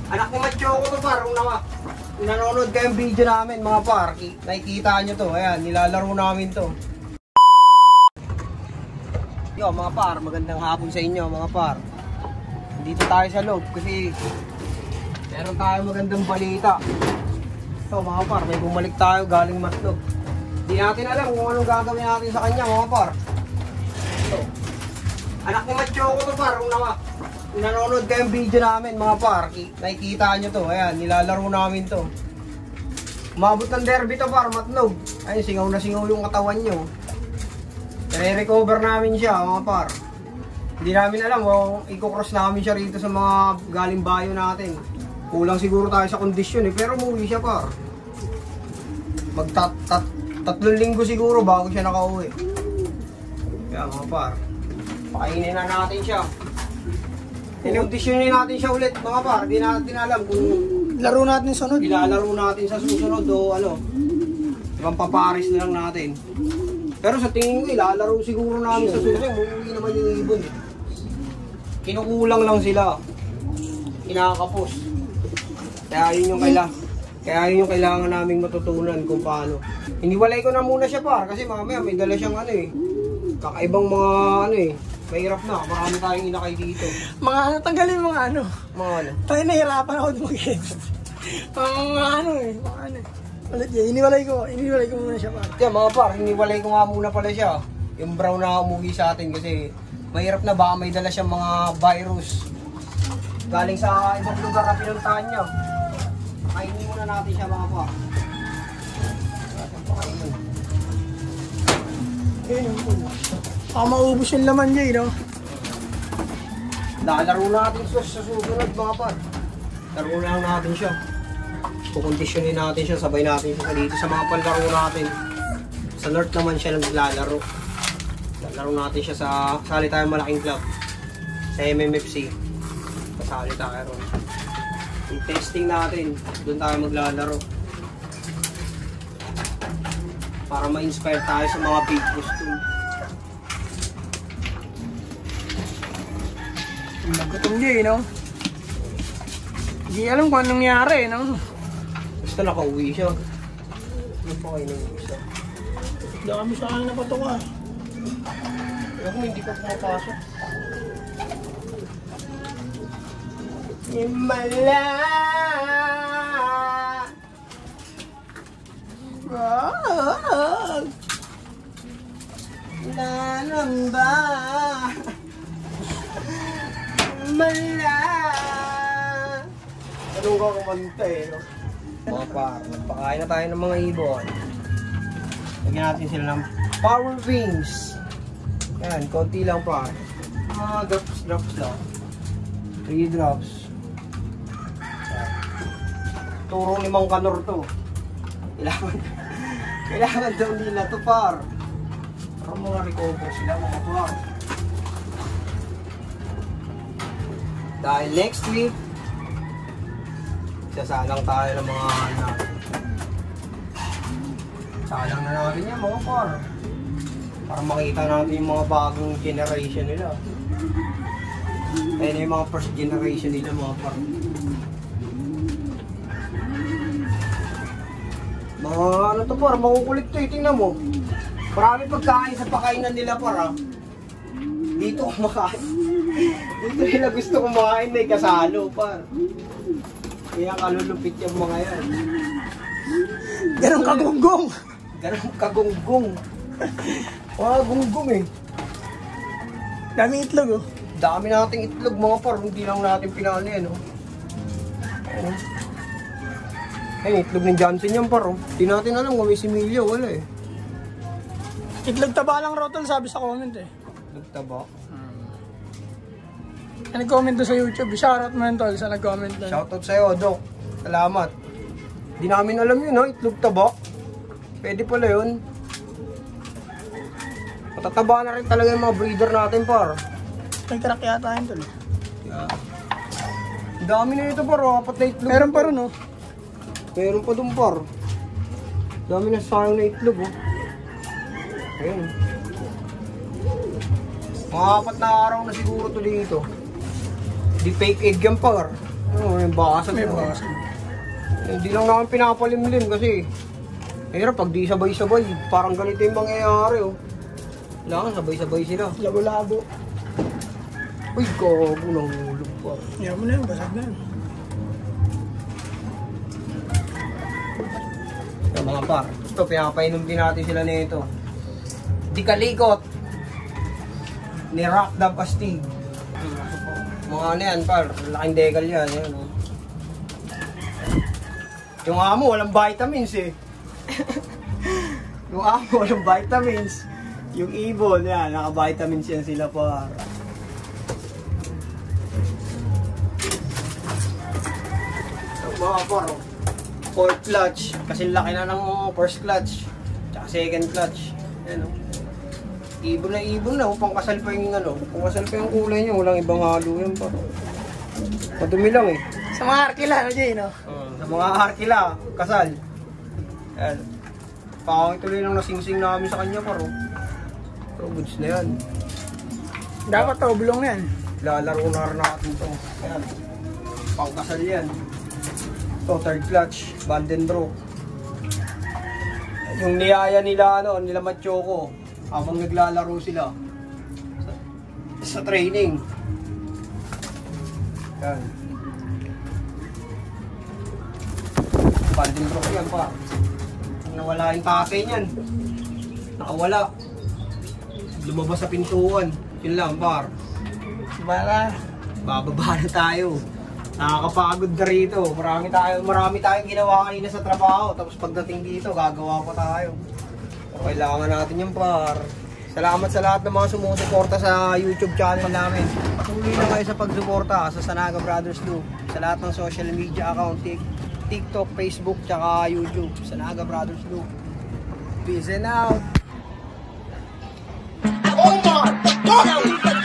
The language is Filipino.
Anak ni Macho ko to par, kung nanonood kayong video namin mga par, nakikita nyo to, ayan, nilalaro namin to. Yo mga par, magandang hapon sa inyo mga par. Dito tayo sa loob kasi meron tayo magandang balita. So mga par, may bumalik tayo galing Matlog. Hindi natin alam kung anong gagawin natin sa kanya mga par. So, anak ni Macho ko to par, kung nanonood kayong video namin mga par, nakikita nyo to, ayan, nilalaro namin to. Umabot ng derby to par, Matlog. Ayun, singaw na singaw yung katawan nyo. I-recover namin siya mga par. Hindi namin alam kung i-cross namin siya rito sa mga galing bayo natin. Kulang siguro tayo sa kondisyon pero umuwi siya par. Tatlong linggo siguro bago siya nakauwi. Kaya mga par, pakainin na natin siya. Kondisyonin natin siya ulit mga par. Hindi natin alam kung laro natin sunod. Ilalaro natin sa susunod o ano. Ibang paparis na lang natin. Pero sa tingin ko ilalaro siguro namin sa susunod. Umuwi naman yung ibon eh. Kinukulang lang sila. Kinakapos. Kaya yun yung kailangan naming matutunan kung paano. Iniwalay ko na muna siya par kasi mamaya may dala siyang ano eh. Kakaibang mga ano eh. Mahirap na, marami tayong inakay dito. Mga ano, tanggalin mga ano. Mga ano? Tayo nahirapan ako mag-edit. Mga ano eh, mga ano eh. Ulit yan, iniwalay ko muna siya par. Yeah, mga par, iniwalay ko nga muna pala siya. Yung brown na umuwi sa atin kasi mahirap na baka may dala siyang mga virus. Galing sa ibang lugar na pinuntahan niya. Kainin muna natin siya mga par. Ayun yung puno. Baka maubos yung laman niya no? Lalaro natin sa susunod mga par. Laro lang natin siya. Kukondisyonin natin siya, sabay natin siya dito sa mga palaro natin. Sa north naman siya naglalaro. Lalaro natin siya sa kasali tayong malaking club. Sa MMFC. Kasali tayo ron. Yung testing natin, doon tayo maglalaro. Para ma-inspire tayo sa mga big costume. Nagutom niya no? Hindi alam kung anong nangyari no? Basta nakauwi siya. Ano pa kayo nang isa? Dami sa akin na patuka. Pero kung hindi pa pumapasok. Himala! Nanamba! Himala! Anong ka kumanta eh, no? Mga par, nagpakain na tayo ng mga ibon. Lagyan natin sila ng power wings. Yan, konti lang par. Mga drops lang. 3 drops. Yan. Turo ni Mang Kanor to. Kailangan daw nila to par. Para mga recover sila mga par. Dahil next week, sasalang tayo ng mga natin. Salang na natin yan mga par. Para makita natin yung mga bagong generation nila. Ayun yung mga first generation nila mga par. Mga ano to par, makukulit to eh, tingnan mo. Marami pagkain sa pakainan nila par. Dito kumakain. Dito nila gusto kumakain, may kasalo par. Kaya kalulupit yung mga yan. Ganong kagunggong. Ganong kagunggong. Mga gunggong eh. Dami itlog oh. Dami nating itlog mga par. Hindi lang natin pinano yan oh. Ayun, itlog ng Johnson yan par oh. Hindi natin alam kung may similya. Wala eh. Itlog taba lang Rotol sabi sa comment eh. Itlog taba. Nag-comment doon sa YouTube. Shoutout mo yun tol sa nag-comment doon. Shoutout sa'yo Dok. Salamat. Hindi namin alam yun ha. Itlog taba. Pwede pala yun. Matataba na rin talaga yung mga breeder natin par. May crack yata yun tol. Yeah. Dami na ito par. 4 na itlog. Meron pa rin oh. Meron pa dun par. Dami na sayang na itlog oh. Ayun. Mga 4 na araw na siguro to dito. Di fake egg yan par. Oo, yung basag. May basag. Hindi lang namin pinapalimlim kasi hirap pag di sabay-sabay. Parang ganito yung mangyayari oh. Kailangan sabay-sabay sila. Labo-labo. Uy, gago, nahulog pa. Yan mo na yun, basag na yun. Ito mga par, ito pinapainom din natin sila nito. Di kalikot ni Rock the Pastig. Mga ano yan par, laking degal yan. Yan oh. Yung amo walang vitamins eh. Yung amo walang vitamins. Yung ibon yan, naka-vitamins yan sila par. Mga par, fourth clutch, kasi laki na ng first clutch, tsaka second clutch. Ayan o. Ibon na, upang kasal pa yung ano, upang kasal pa yung kulay niya, walang ibang halo yan pa. Madumi lang eh. Sa mga arkila, no, Jay, no? Sa mga arkila, kasal. Ayan. Pakakituloy lang nasingsing namin sa kanya paro. Pero goods na yan. Dapat to, bulong yan. Lalaro na rin natin ito. Ayan. Pangkasal yan. Ito, third clutch, Vandenbroek. Yung niyaya nila, ano, nila Machoko, habang naglalaro sila sa training. Yan. Vandenbroek yan pa. Nawala yung tatay niyan. Nakawala. Lumabas sa pintuan. Yun lang, par. Bala. Bababa na tayo. Nakakapagod na rito. Marami tayong ginawa kanina sa trabaho. Tapos pagdating dito, gagawa pa tayo. So, kailangan natin yung par. Salamat sa lahat ng mga sumusuporta sa YouTube channel namin. Patuloy na kayo sa pagsuporta sa Sanaga Brothers Loop. Sa lahat ng social media account, TikTok, Facebook, tsaka YouTube. Sanaga Brothers Loop. Peace and out! Oh my God!